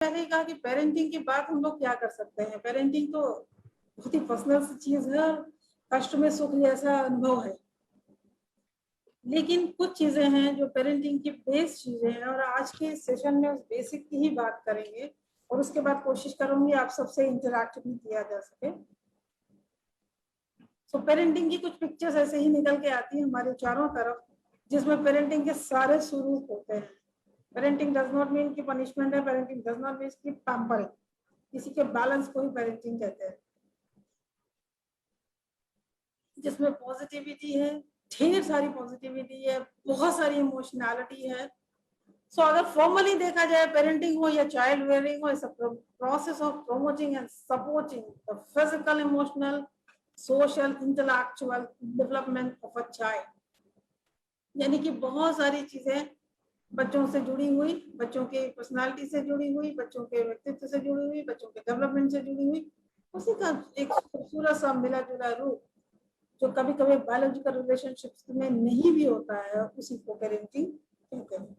पहले ही कहा कि पेरेंटिंग की बात हम लोग क्या कर सकते हैं। पेरेंटिंग तो बहुत ही पर्सनल सी चीज है, कष्ट में सुख जैसा अनुभव है। लेकिन कुछ चीजें हैं जो पेरेंटिंग की बेस चीजें हैं, और आज के सेशन में उस बेसिक की ही बात करेंगे, और उसके बाद कोशिश करूंगी आप सबसे इंटरैक्ट भी किया जा सके। सो पेरेंटिंग की कुछ पिक्चर्स ऐसे ही निकल के आती है हमारे चारों तरफ, जिसमें पेरेंटिंग के सारे स्वरूप होते हैं। पेरेंटिंग डज नॉट मीन कि पनिशमेंट है, पेरेंटिंग डज नॉट मीन कि पैम्परिंग, किसी के बैलेंस को ही पेरेंटिंग कहते हैं, जिसमें पॉजिटिविटी है, ढेर सारी पॉजिटिविटी है, बहुत सारी इमोशनैलिटी है। सो अगर फॉर्मली देखा जाए, पेरेंटिंग हो या चाइल्ड रेयरिंग हो, it's a process of promoting and supporting the physical, emotional, social, intellectual development of a child. यानी कि बहुत सारी चीजें बच्चों से जुड़ी हुई, बच्चों के पर्सनालिटी से जुड़ी हुई, बच्चों के व्यक्तित्व से जुड़ी हुई, बच्चों के डेवलपमेंट से जुड़ी हुई, उसी का एक खूबसूरत सा मिला जुला रूप जो कभी कभी बायोलॉजिकल रिलेशनशिप्स में नहीं भी होता है, उसी को पेरेंटिंग कहते हैं।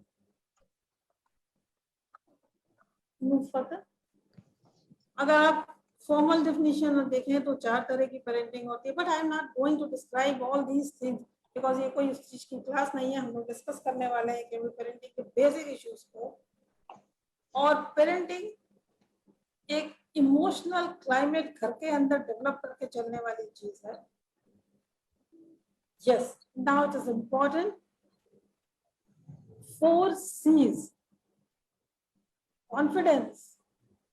अगर आप फॉर्मल डेफिनेशन देखें तो 4 तरह की पेरेंटिंग होती है, but I am not going to describe all these things because ये कोई उस चीज की क्लास नहीं है। हम लोग डिस्कस करने वाले हैं केवल पेरेंटिंग के बेसिक इश्यूज को। और पेरेंटिंग एक इमोशनल क्लाइमेट घर के अंदर डेवलप करके चलने वाली चीज है। Yes, now it is important 4 C's: confidence,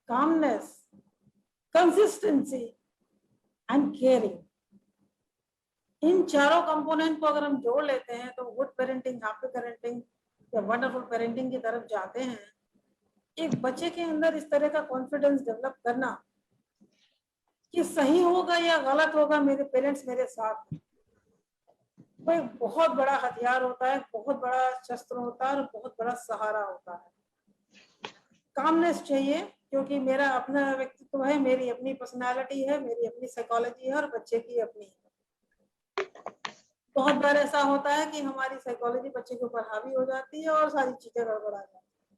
calmness, consistency and caring। इन चारों कंपोनेंट को अगर हम जोड़ लेते हैं तो गुड पेरेंटिंग, हैप्पी पेरेंटिंग या वंडरफुल पेरेंटिंग की तरफ जाते हैं। एक बच्चे के अंदर इस तरह का कॉन्फिडेंस डेवलप करना कि सही होगा या गलत होगा, मेरे पेरेंट्स मेरे साथ हैं, वो एक बहुत बड़ा हथियार होता है, बहुत बड़ा शस्त्र होता है और बहुत बड़ा सहारा होता है। कामनेस चाहिए क्योंकि मेरा अपना व्यक्तित्व है, मेरी अपनी पर्सनालिटी है, मेरी अपनी साइकोलॉजी है और बच्चे की अपनी है। बहुत बार ऐसा होता है कि हमारी साइकोलॉजी बच्चे के ऊपर हावी हो जाती है और सारी चीजें गड़बड़ा जाती है।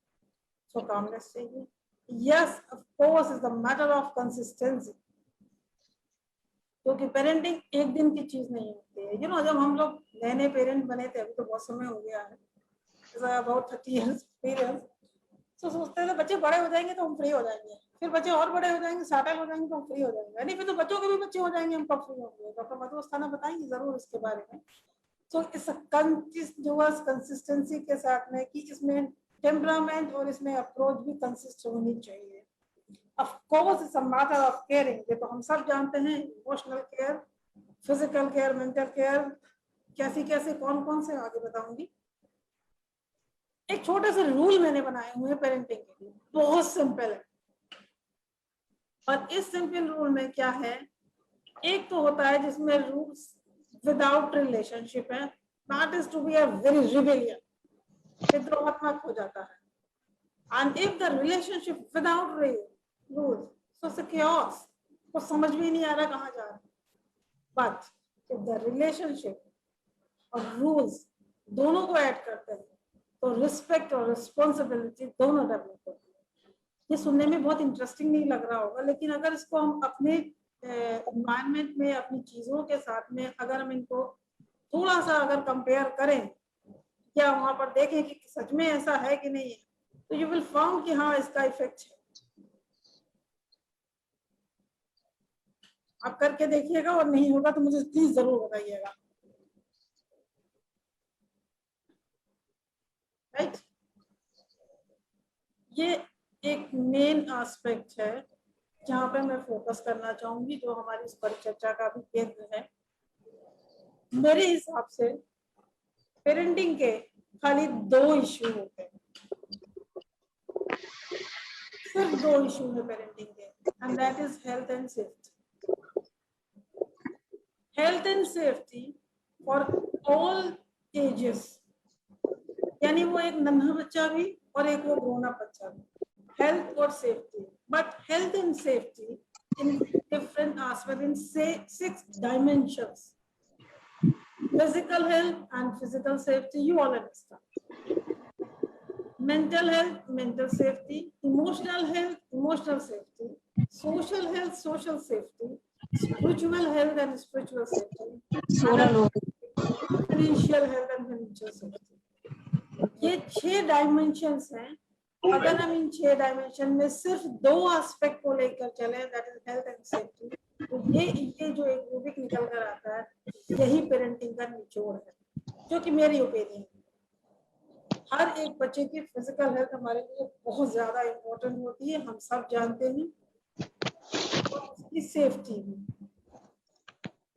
सो कामनेस चाहिए। Yes, of course is the matter of consistency, क्योंकि पेरेंटिंग एक दिन की चीज नहीं होती है। यू नो, जब हम लोग नए नए पेरेंट बने थे, अभी तो बहुत समय हो गया है, अबाउट 30 years एक्सपीरियंस, तो सोचते थे बच्चे बड़े हो जाएंगे तो हम फ्री हो जाएंगे, फिर बच्चे और बड़े हो जाएंगे, सेटल हो जाएंगे तो हम फ्री हो जाएंगे, यानी फिर तो बच्चों के भी बच्चे हो जाएंगे, हम कब फ्री होंगे। डॉक्टर मधु अस्थाना बताएंगे जरूर इसके बारे में। तो इस कंटिन्यूअस कंसिस्टेंसी के साथ में कि इसमें टेम्परामेंट और इसमें अप्रोच भी कंसिस्ट होनी चाहिए। Of course it's a matter of caring, ये तो हम सब जानते हैं, emotional care, physical care, mental care, कैसी कैसे कौन कौन से आगे बताऊंगी। एक छोटे से रूल मैंने बनाए हुए हैं पेरेंटिंग के लिए, बहुत सिंपल है। और इस सिंपल रूल में क्या है, एक तो होता है जिसमें रूल्स विदाउट रिलेशनशिप है, that is to be a very rebellion, विद्रोहात्मक हो जाता है। And if the relationship without rules, so it's chaos, को समझ भी नहीं आ रहा कहाँ जा रहा। बट इफ द रिलेशनशिप और रूल्स दोनों को ऐड करते हैं तो रिस्पेक्ट और रिस्पॉन्सिबिलिटी दोनों डेवलप होती है। ये सुनने में बहुत इंटरेस्टिंग नहीं लग रहा होगा, लेकिन अगर इसको हम अपने एनवायरनमेंट में, अपनी चीजों के साथ में अगर हम इनको थोड़ा सा अगर कंपेयर करें या वहां पर देखें कि सच में ऐसा है कि नहीं है, तो यू विल फाउंड कि हाँ, इसका इफेक्ट है। आप करके देखिएगा और नहीं होगा तो मुझे प्लीज जरूर बताइएगा। राइट, ये एक मेन एस्पेक्ट है जहां पे मैं फोकस करना चाहूंगी, जो हमारी इस परिचर्चा का भी केंद्र है। मेरे हिसाब से पेरेंटिंग के खाली 2 इश्यू होते हैं, सिर्फ 2 इश्यू है पेरेंटिंग के, and that is health and safety. Health and safety for all ages, यानी वो एक नन्हा बच्चा भी और एक वो ग्रोन अप बच्चा भी, हेल्थ और safety. But health and safety in different aspects, in say 6 dimensions: physical health and physical safety, you all understand. mental health, mental safety; emotional health, emotional safety; social health, social safety; spiritual health and spiritual safety; financial health and financial safety. ये 6 dimensions हैं। अगर हम इन 6 dimension में सिर्फ 2 aspect को लेकर चले, that is health and safety, तो ये जो एक रूबिक निकल कर आता है, यही पेरेंटिंग का निचोड़ है, जो कि मेरी ओपिनियन है। हर एक बच्चे की फिजिकल हेल्थ हमारे लिए बहुत ज्यादा इम्पोर्टेंट होती है, हम सब जानते हैं, और उसकी सेफ्टी भी।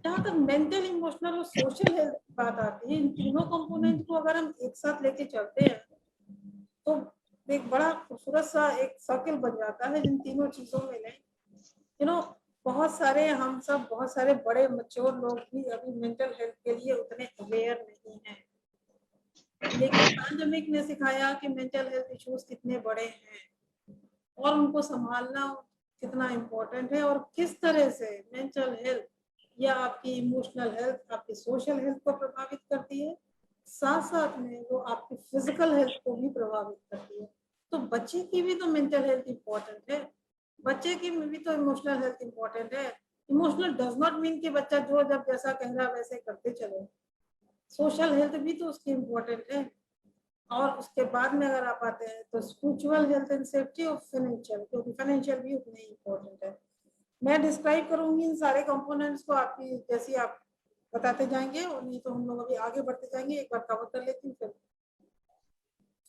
जहाँ तक मेंटल, इमोशनल और सोशल हेल्थ की बात आती है, इन तीनों कंपोनेंट को अगर हम एक साथ लेके चलते हैं तो एक बड़ा खूबसूरत सा एक सर्कल बन जाता है जिन तीनों चीजों में ले। बहुत सारे हम सब, बहुत सारे बड़े मैच्योर लोग भी अभी मेंटल हेल्थ के लिए उतने अवेयर नहीं हैं, लेकिन पैंडेमिक ने सिखाया कि मेंटल हेल्थ इश्यूज कितने बड़े हैं और उनको संभालना कितना इम्पोर्टेंट है, और किस तरह से मेंटल हेल्थ या आपकी इमोशनल हेल्थ आपकी सोशल हेल्थ को प्रभावित करती है, साथ साथ में वो आपकी फिजिकल हेल्थ को भी प्रभावित करती है। तो बच्चे की भी तो मेंटल हेल्थ इम्पोर्टेंट है, बच्चे की भी तो इमोशनल हेल्थ इम्पोर्टेंट है। इमोशनल डज नॉट मीन कि बच्चा जो जब जैसा कह रहा वैसे करते चले, सोशल हेल्थ भी तो उसकी इम्पोर्टेंट है। और उसके बाद में अगर आप आते हैं तो स्पिरिचुअल हेल्थ एंड सेफ्टी और फाइनेंशियल, क्योंकि फाइनेंशियल भी उतनी इम्पोर्टेंट है। मैं डिस्क्राइब करूंगी इन सारे कंपोनेंट्स को, आपकी जैसी आप बताते जाएंगे, और नहीं तो हम लोग अभी आगे बढ़ते जाएंगे। एक बार कवर कर लेती हूँ फिर।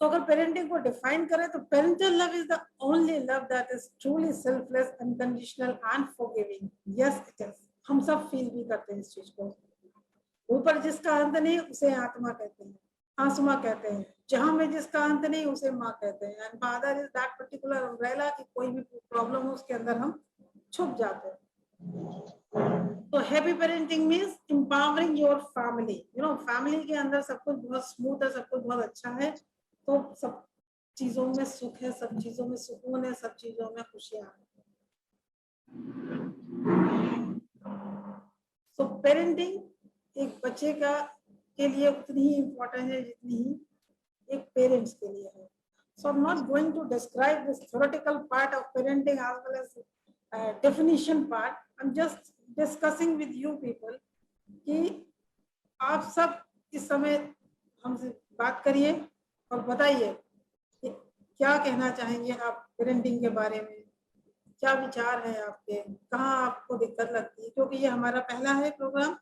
तो अगर पेरेंटिंग को डिफाइन करें तो parental love is the only love that is truly selfless, unconditional and forgiving. Yes it is, हम सब फील भी करते हैं इस चीज को। ऊपर जिसका अंत नहीं उसे आत्मा कहते हैं, आसमा कहते हैं। जहां में जिसका अंत नहीं उसे माँ कहते हैं। And father is that particular umbrella कि कोई भी प्रॉब्लम हो उसके अंदर हम छुप जाते हैं। तो happy parenting means empowering your family. Family के अंदर सब कुछ बहुत स्मूथ है, सब कुछ बहुत अच्छा है, तो सब चीजों में सुख है, सब चीजों में सुकून है, सब चीजों में खुशियां हैं। सो पेरेंटिंग एक बच्चे का के लिए उतनी ही इम्पोर्टेंट है जितनी ही एक पेरेंट्स के लिए है। So I'm not going to describe this theoretical part of parenting as well as definition part. I'm just discussing with you people कि आप सब इस समय हमसे बात करिए और बताइए कि क्या कहना चाहेंगे आप पेरेंटिंग के बारे में, क्या विचार है आपके, कहाँ आपको दिक्कत लगती है, क्योंकि ये हमारा पहला है प्रोग्राम,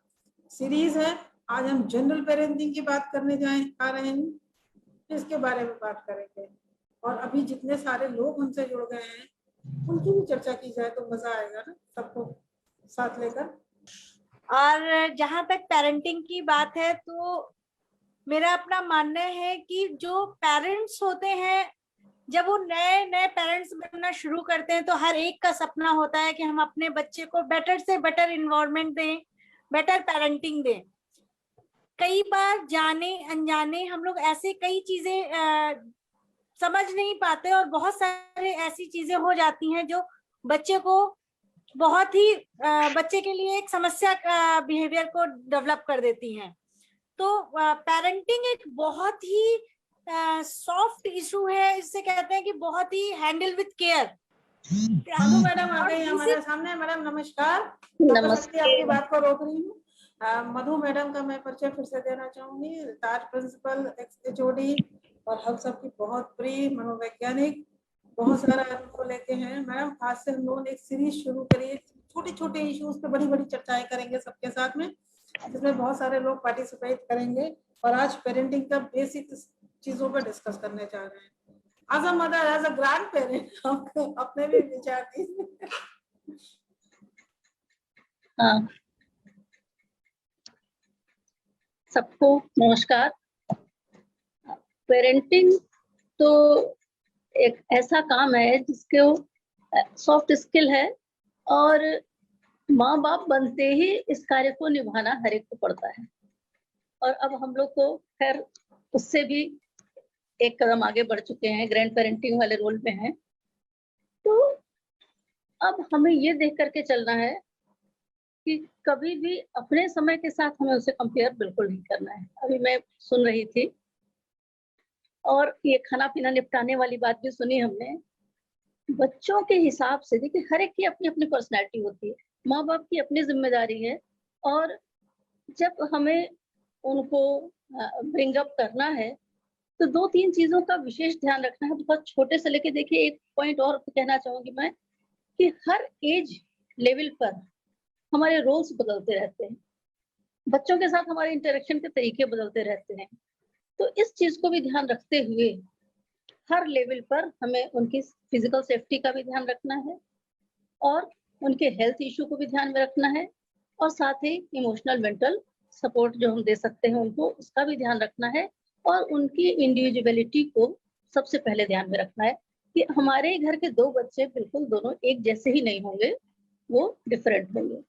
सीरीज है। आज हम जनरल पेरेंटिंग की बात करने आ रहे हैं, इसके बारे में बात करेंगे, और अभी जितने सारे लोग हमसे जुड़ गए हैं उनकी भी चर्चा की जाए तो मजा आएगा ना सबको साथ लेकर। और जहां तक पेरेंटिंग की बात है तो मेरा अपना मानना है कि जो पेरेंट्स होते हैं, जब वो नए नए पेरेंट्स बनना शुरू करते हैं तो हर एक का सपना होता है कि हम अपने बच्चे को बेटर से बेटर इन्वायरमेंट दें, बेटर पेरेंटिंग दें। कई बार जाने अनजाने हम लोग ऐसे कई चीजें समझ नहीं पाते और बहुत सारे ऐसी चीजें हो जाती हैं जो बच्चे को बहुत ही बच्चे के लिए एक समस्या का बिहेवियर को डेवलप कर देती हैं। तो पेरेंटिंग एक बहुत ही सॉफ्ट इशू है, इससे कहते हैं कि बहुत ही handle with care. Madhu madam आ गई हमारे सामने। मैडम नमस्कार। नमस्ते। आपकी बात को रोक रही हूँ। मधु मैडम का मैं परिचय फिर से देना चाहूंगी। ताज प्रिंसिपल, HOD और हम सबकी बहुत प्रिय मनोवैज्ञानिक, बहुत सारा अनुभव लेके हैं। मैडम आज से हम लोग एक सीरीज शुरू करिए, छोटे छोटे इश्यूज पे बड़ी बड़ी चर्चाएं करेंगे सबके साथ में, जिसमें बहुत सारे लोग पार्टिसिपेट करेंगे। और आज पेरेंटिंग का बेसिक चीजों पर डिस्कस करने जा रहे हैं। As a mother, as a grandparent, अपने भी विचार दीजिए। हाँ, सबको नमस्कार। पेरेंटिंग तो एक ऐसा काम है जिसके सॉफ्ट स्किल है और माँ बाप बनते ही इस कार्य को निभाना हर एक को पड़ता है। और अब हम लोग को खैर उससे भी एक कदम आगे बढ़ चुके हैं, ग्रैंड पेरेंटिंग वाले रोल में हैं। तो अब हमें ये देख करके चलना है कि कभी भी अपने समय के साथ हमें उसे कंपेयर बिल्कुल नहीं करना है। अभी मैं सुन रही थी और ये खाना पीना निपटाने वाली बात भी सुनी हमने। बच्चों के हिसाब से देखिए हर एक की अपनी अपनी पर्सनैलिटी होती है, माँ बाप की अपनी जिम्मेदारी है, और जब हमें उनको ब्रिंग अप करना है तो 2-3 चीजों का विशेष ध्यान रखना है। बहुत छोटे से लेके देखिए, एक पॉइंट और कहना चाहूंगी मैं कि हर एज लेवल पर हमारे रोल्स बदलते रहते हैं, बच्चों के साथ हमारे इंटरेक्शन के तरीके बदलते रहते हैं। तो इस चीज को भी ध्यान रखते हुए हर लेवल पर हमें उनकी फिजिकल सेफ्टी का भी ध्यान रखना है, और उनके हेल्थ इशू को भी ध्यान में रखना है, और साथ ही इमोशनल मेंटल सपोर्ट जो हम दे सकते हैं उनको, उसका भी ध्यान रखना है, और उनकी इंडिविजुअलिटी को सबसे पहले ध्यान में रखना है कि हमारे घर के 2 बच्चे बिल्कुल दोनों एक जैसे ही नहीं होंगे, वो डिफरेंट होंगे।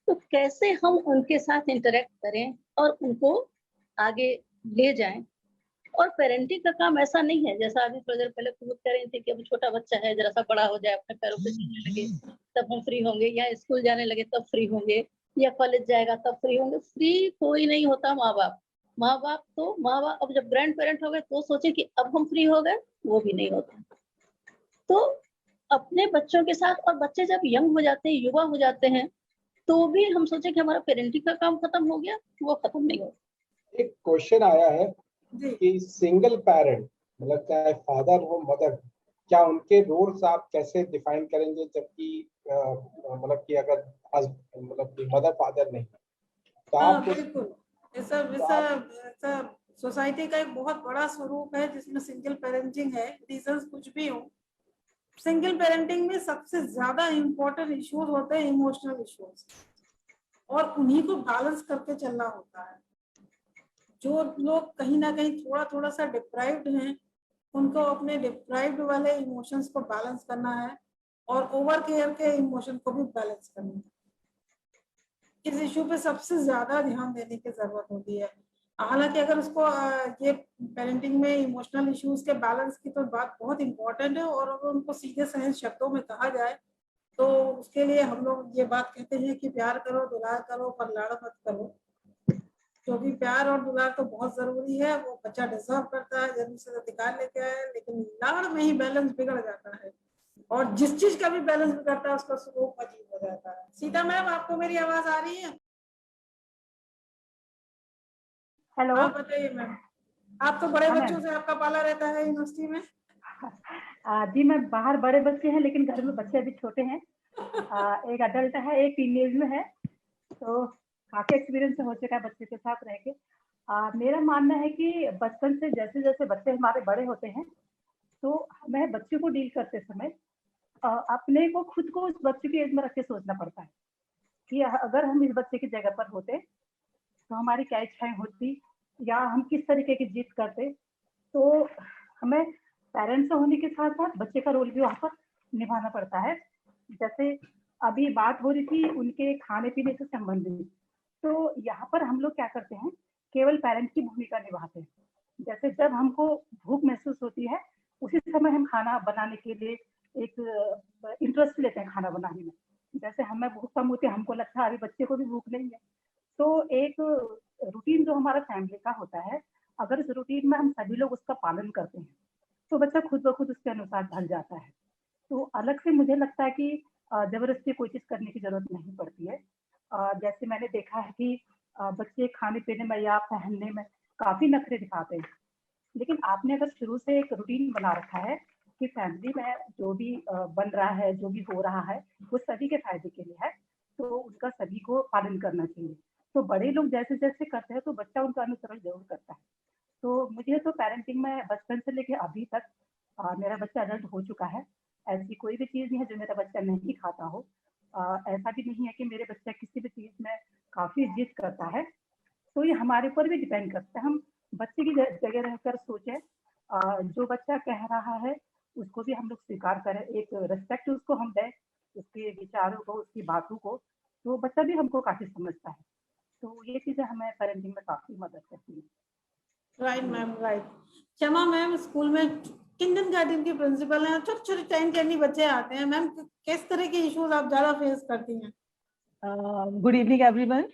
तो कैसे हम उनके साथ इंटरेक्ट करें और उनको आगे ले जाएं। और पेरेंटिंग का काम ऐसा नहीं है, जैसा अभी थोड़ी देर पहले खुद कह रही थी कि अभी छोटा बच्चा है, जरा सा बड़ा हो जाए, अपने पैरों पे चलने लगे तब हम फ्री होंगे, या स्कूल जाने लगे तब फ्री होंगे, या कॉलेज जाएगा तब फ्री होंगे। फ्री कोई नहीं होता माँ बाप तो माँ बाप अब जब ग्रैंड पेरेंट हो गए तो सोचे कि अब हम फ्री हो गए, वो भी नहीं होता। तो अपने बच्चों के साथ, और बच्चे जब यंग हो जाते हैं, युवा हो जाते हैं, तो भी हम सोचे कि हमारा पेरेंटिंग का काम खत्म हो गया, वो खत्म नहीं होता। एक क्वेश्चन आया है जी कि सिंगल पेरेंट, मतलब चाहे फादर हो मदर, क्या उनके रोल्स आप कैसे डिफाइन करेंगे, जबकि मतलब कि अगर मतलब कि मदर फादर नहीं, तो हाँ आप बिल्कुल। ऐसा ऐसा ऐसा सोसाइटी का एक बहुत बड़ा स्वरूप है जिसमें सिंगल पेरेंटिंग है। रीजंस कुछ भी हो, सिंगल पेरेंटिंग में सबसे ज्यादा इम्पोर्टेंट इश्यूज होते हैं इमोशनल इश्यूज, और उन्हीं को बैलेंस करके चलना होता है। जो लोग कहीं ना कहीं थोड़ा थोड़ा सा डिप्राइव्ड हैं, उनको अपने डिप्राइव्ड वाले इमोशंस को बैलेंस करना है, और ओवर केयर के इमोशन को भी बैलेंस करना है। इस इशू पे सबसे ज्यादा ध्यान देने की जरूरत होती है। हालांकि अगर उसको ये पेरेंटिंग में इमोशनल इश्यूज के बैलेंस की तो बात बहुत इंपॉर्टेंट है, और अगर उनको सीधे सहज शब्दों में कहा जाए तो उसके लिए हम लोग ये बात कहते हैं कि प्यार करो, दुलार करो, पर लाड़ मत करो। क्योंकि प्यार और दुलार तो बहुत जरूरी है, वो बच्चा डिजर्व करता है, जन्म से अधिकार लेके आए, लेकिन लाड़ में ही बैलेंस बिगड़ जाता है, और जिस चीज का भी बैलेंस बिगड़ता है उसका स्वरूप अजीब हो जाता है। सीता मैम, आपको मेरी आवाज आ रही है? हेलो। आप बताइए मैम, आप तो बड़े हाँ बच्चों से आपका पाला रहता है यूनिवर्सिटी में। जी, मैं बाहर बड़े बच्चे हैं, लेकिन घर में बच्चे अभी छोटे हैं। एक अडल्ट है, एक टीनेज में है, तो काफी एक्सपीरियंस हो चुका है बच्चे के साथ रह के। मेरा मानना है कि बचपन से जैसे जैसे बच्चे हमारे बड़े होते हैं, तो हमें बच्चे को डील करते समय अपने को खुद को उस बच्चे की एज में रख के सोचना पड़ता है कि अगर हम इस बच्चे की जगह पर होते तो हमारी क्या इच्छाएं होती, या हम किस तरीके की जिद करते। तो हमें पेरेंट्स होने के साथ साथ बच्चे का रोल भी वहाँ पर निभाना पड़ता है। जैसे अभी बात हो रही थी उनके खाने पीने से संबंधित, तो यहाँ पर हम लोग क्या करते हैं, केवल पेरेंट की भूमिका निभाते हैं। जैसे जब हमको भूख महसूस होती है, उसी समय हम खाना बनाने के लिए एक इंटरेस्ट लेते हैं खाना बनाने में। जैसे हमें भूख कम होती है, हमको लगता है अभी बच्चे को भी भूख नहीं है, तो एक रूटीन जो हमारा फैमिली का होता है, अगर इस रूटीन में हम सभी लोग उसका पालन करते हैं तो बच्चा खुद ब खुद उसके अनुसार ढल जाता है। तो अलग से मुझे लगता है कि जबरदस्ती कोई चीज करने की जरूरत नहीं पड़ती है। जैसे मैंने देखा है कि बच्चे खाने पीने में या पहनने में काफी नखरे दिखाते हैं, लेकिन आपने अगर शुरू से एक रूटीन बना रखा है कि फैमिली में जो भी बन रहा है, जो भी हो रहा है, वो सभी के फायदे के लिए है, तो उनका सभी को पालन करना चाहिए। तो बड़े लोग जैसे जैसे करते हैं तो बच्चा उनका अनुसरण जरूर करता है। तो मुझे तो पेरेंटिंग में बचपन से लेके अभी तक मेरा बच्चा अडल्ट हो चुका है, ऐसी कोई भी चीज नहीं है जो मेरा बच्चा नहीं खाता हो। ऐसा भी नहीं है कि मेरे बच्चा किसी भी चीज में काफी जिद करता है। तो ये हमारे ऊपर भी डिपेंड करता है, हम बच्चे की जगह रहकर सोचें, जो बच्चा कह रहा है उसको भी हम लोग स्वीकार करें, एक रिस्पेक्ट उसको हम दें, उसके विचारों को, उसकी बातों को, तो बच्चा भी हमको काफी समझता है। तो ये चीजें हमें पेरेंटिंग में काफी मदद करती है। Right ma'am, right. क्षमा मैम, स्कूल में किंडरगार्टन की प्रिंसिपल हैं, छोटे छोटे टाइम कैंडी बच्चे आते हैं मैम, किस तरह के इश्यूज आप ज्यादा फेस करती हैं? Good evening everyone.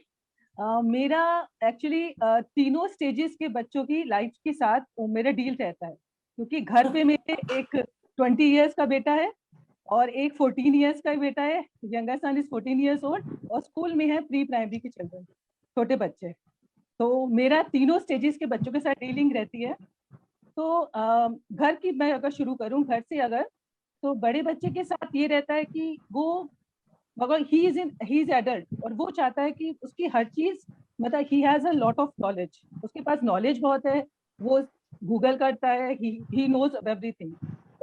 मेरा एक्चुअली तीनों स्टेजेस के बच्चों की लाइफ के साथ मेरा डील रहता है। क्योंकि घर पे मेरे एक 20 इयर्स का बेटा है और एक 14 इयर्स का बेटा है, younger son is 14 years old, और स्कूल में है प्री प्राइमरी के चिल्ड्रन, छोटे बच्चे। तो मेरा तीनों स्टेजेस के बच्चों के साथ डीलिंग रहती है। तो घर की मैं अगर शुरू करूं घर से, अगर तो बड़े बच्चे के साथ ये रहता है कि वो, मगर ही इज एडल्ट और वो चाहता है कि उसकी हर चीज, मतलब he has a lot of knowledge, उसके पास नॉलेज बहुत है, वो गूगल करता है, ही नोज एवरीथिंग।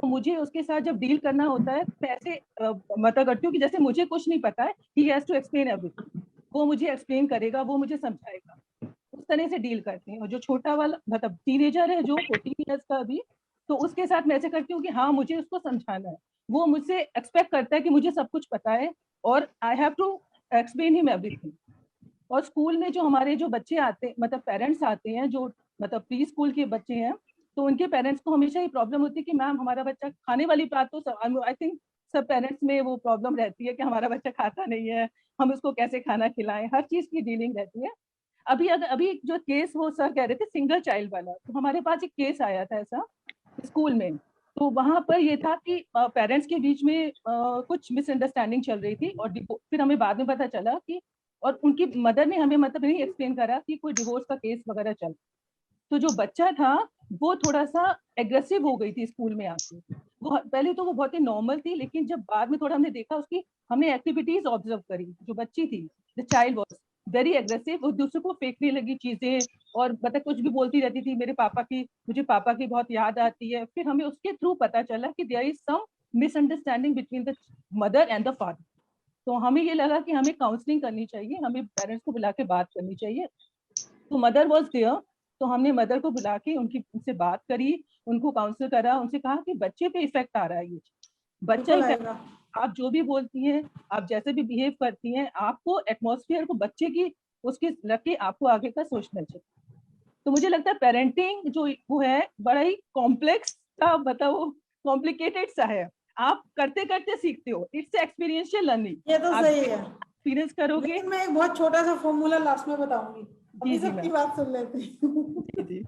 तो मुझे उसके साथ जब डील करना होता है तो ऐसे मतलब करती हूँ कि जैसे मुझे कुछ नहीं पता है, he has to explain everything, वो मुझे एक्सप्लेन करेगा, वो मुझे समझाएगा, उस तरह से डील करते हैं। और जो छोटा वाला मतलब टीनेजर है जो 14 इयर्स का अभी, तो उसके साथ मैं ऐसे करती हूँ कि हाँ मुझे उसको समझाना है, वो मुझसे एक्सपेक्ट करता है कि मुझे सब कुछ पता है और I have to explain him everything. और स्कूल में जो हमारे जो बच्चे आते हैं, मतलब पेरेंट्स आते हैं जो मतलब प्री स्कूल के बच्चे हैं, तो उनके पेरेंट्स को हमेशा ये प्रॉब्लम होती है कि मैम हमारा बच्चा खाने वाली बात, तो आई थिंक सब पेरेंट्स में वो प्रॉब्लम रहती है कि हमारा बच्चा खाता नहीं है, हम उसको कैसे खाना खिलाएं, हर चीज की डीलिंग रहती है। अभी जो केस वो सर कह रहे थे सिंगल चाइल्ड वाला, तो हमारे पास एक केस आया था ऐसा स्कूल में। तो वहां पर ये था कि पेरेंट्स के बीच में कुछ मिसअंडरस्टैंडिंग चल रही थी, और फिर हमें बाद में पता चला कि, और उनकी मदर ने हमें मतलब नहीं एक्सप्लेन करा कि कोई डिवोर्स का केस वगैरह चल। तो जो बच्चा था वो थोड़ा सा एग्रेसिव हो गई थी स्कूल में आके। वो पहले तो वो बहुत ही नॉर्मल थी, लेकिन जब बाद में थोड़ा हमने देखा उसकी, हमने एक्टिविटीज ऑब्जर्व करी, जो बच्ची थी, the child was very aggressive, वो दूसरे को फेंकने लगी चीजें, और मतलब कुछ भी बोलती रहती थी, मेरे पापा की, मुझे पापा की बहुत याद आती है। फिर हमें उसके थ्रू पता चला कि there is some misunderstanding between the mother and the father. तो हमें ये लगा कि हमें काउंसलिंग करनी चाहिए, हमें पेरेंट्स को बुला के बात करनी चाहिए। तो मदर वॉज देयर, तो हमने मदर को बुला के उनसे बात करी, उनको काउंसिल करा, उनसे कहा कि बच्चे पे इफेक्ट आ रहा है, ये बच्चा इफेक्ट, आप जो भी बोलती हैं, आप जैसे भी बिहेव करती हैं, आपको एटमॉस्फेयर को बच्चे की उसके रख के आपको आगे का सोचना चाहिए। तो मुझे लगता है पेरेंटिंग जो वो है बड़ा ही कॉम्प्लेक्स सा, मतलब वो कॉम्प्लिकेटेड सा है, आप करते करते सीखते हो, इट्स एक्सपीरियंशियल लर्निंग, ये तो आप सही है, एक्सपीरियंस करोगे। लेकिन मैं एक बहुत छोटा सा फॉर्मूला लास्ट में बताऊंगी, जी अभी जी सबकी मैम, बात सुन लेते हैं। जी जी।